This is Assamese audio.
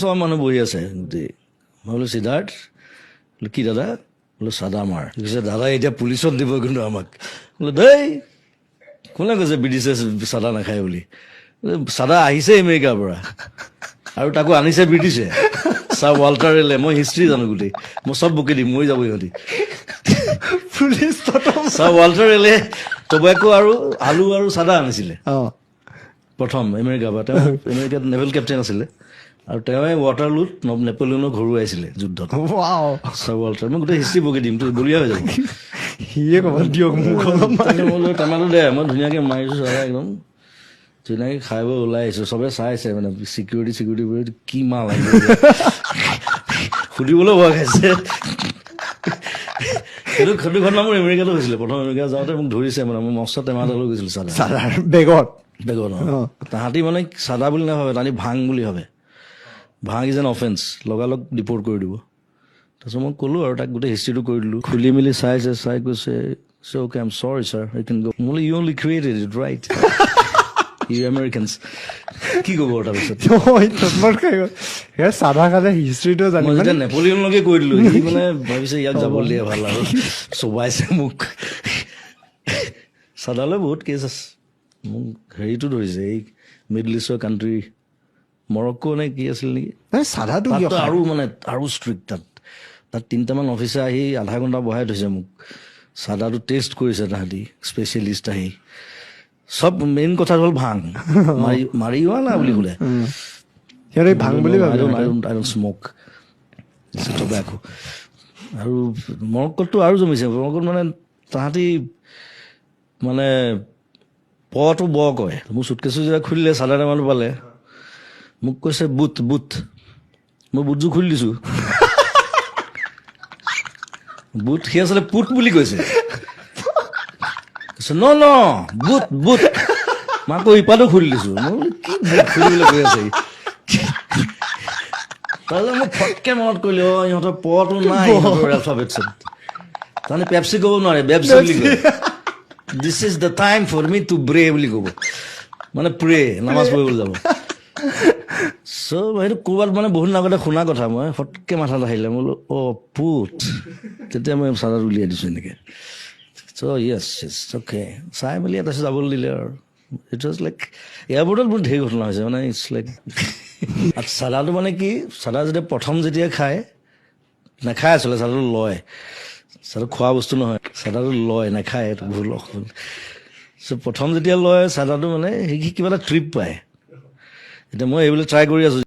সব মানুহ বহি আছে গোটেই মই বোলো সিদ্ধাৰ্থ বোলো কি দাদা বোলো চাদা মাৰ কৈছে দাদা এতিয়া পুলিচত দিব কিন্তু আমাক বোলো দেই কোনে কৈছে ব্ৰিটিছে চাদা নাখায় বুলি চাদা আহিছে আমেৰিকাৰ পৰা আৰু তাকো আনিছে ব্ৰিটিছে ছাৰ ৱাল্টাৰ ৰেলে মই হিষ্ট্ৰী জানো গোটেই মই চব বুকি দিম মৰি যাব ইহঁতি পুলিচ ছাৰ ৱাল্টাৰ ৰেলে টবেকো আৰু আলু আৰু চাদা আনিছিলে প্ৰথম আমেৰিকাৰ পৰা তেওঁ আমেৰিকাত নেভেল কেপ্টেইন আছিলে আৰু তেওঁৱে ৱাটাৰলুত নেপলিয়নক ঘৰুৱাইছিলে যুদ্ধত ছাৰ ৱাল্টাৰ মই গোটেই হিষ্ট্ৰী বকি দিম তো বলিয়া হৈ যাব সিয়ে ক'ব দিয়ক মোক মই টেমাটো দে মই ধুনীয়াকৈ মাৰিছোঁ চাদা একদম ধুনীয়াকৈ খাই বৈ ওলাই আহিছোঁ চবে চাইছে মানে চিকিউৰিটি কি মাল আহিব সুধিবলৈ ভয় খাইছে সেইটো ঘটনা মোৰ আমেৰিকাতো হৈছিলে প্ৰথম আমেৰিকা যাওঁতে মোক ধৰিছে মানে মই মস্ত টেমা এটা লৈ গৈছিলোঁ চাদা বেগত তাহাঁতি মানে চাদা বুলি নাভাবে তাহাঁতি ভাং বুলি ভাবে ভাং ইজ এন অফেন্স লগালগ ডিপৰ্ট কৰি দিব তাৰপিছত মই ক'লোঁ আৰু তাক গোটেই হিষ্ট্ৰীটো কৰি দিলোঁ খুলি মেলি চাই কৈছে okay I am sorry sir I can go মই you only created it right you Americans কি ক'ব তাৰপিছত চাদা খালে হিষ্ট্ৰীটো মই যেতিয়া নেপলিয়নলৈকে কৈ দিলোঁ সি মানে ভাবিছে ইয়াক যাব দিয়ে ভাল আৰু চবাইছে মোক চাদালৈ বহুত কেছ আছে মোক হেৰিটো ধৰিছে এই মিডল ইষ্টৰ কাণ্ট্ৰি মৰক্কো নে কি আছিল নেকি চাদাটো আৰু মানে আৰু ষ্ট্ৰিক্ট তাত 3টামান অফিচাৰ আহি আধা ঘণ্টা বহাই থৈছে মোক চাদাটো টেষ্ট কৰিছে তাহাঁতি স্পেচিয়েলিষ্ট আহি চব মেইন কথা হ'ল ভাং মাৰি হোৱা না বুলি ক'লে ভাং বুলি স্মক টবেকো আৰু মৰক্কোততো আৰু জমিছে মৰক্কোত মানে তাহাঁতি মানে পটো ব কয় মোৰ চুটকেছো যেতিয়া খুলিলে চাদা টেমাটো পালে মোক কৈছে বুট মই বুটযোৰ খুলি দিছোঁ বুট সি আচলতে পুট বুলি কৈছে ন বুট মই আকৌ ইপাতো খুলি দিছোঁ মই বোলো কি বুট খুলিবলৈ কৈ আছে তাৰপিছত মোক ফটকে মনত কৰিলে ইহঁতৰ পটো নাই এলফাবেটছত তাৰমানে পেপচি ক'ব নোৱাৰে বেপচি বুলি কয় this is the time for me to break বুলি ক'ব মানে প্ৰে নামাজ পঢ়িবলৈ যাব চ' সেইটো ক'ৰবাত মানে বহুত আগতে শুনা কথা মই ফটকে মাথাত আহিলে মই বোলো পুট তেতিয়া মই চাদাত উলিয়াই দিছোঁ এনেকৈ চ' য়েছ অ'কে চাই মেলি তাৰপিছত যাবলৈ দিলে আৰু ইট ৱাজ লাইক এয়াৰপৰ্টত বহুত ধেৰ ঘটনা হৈছে মানে ইটছ লাইক চাদাটো মানে কি চাদা যেতিয়া খায় নাখায় আচলতে চাদাটো লয় চাদা খোৱা বস্তু নহয় চাদাটো লয় নাখায় এইটো ভুল চ' প্ৰথম যেতিয়া লয় চাদাটো মানে সি কিবা এটা ট্ৰিপ পায় এতিয়া মই এইবিলাক ট্ৰাই কৰি আছোঁ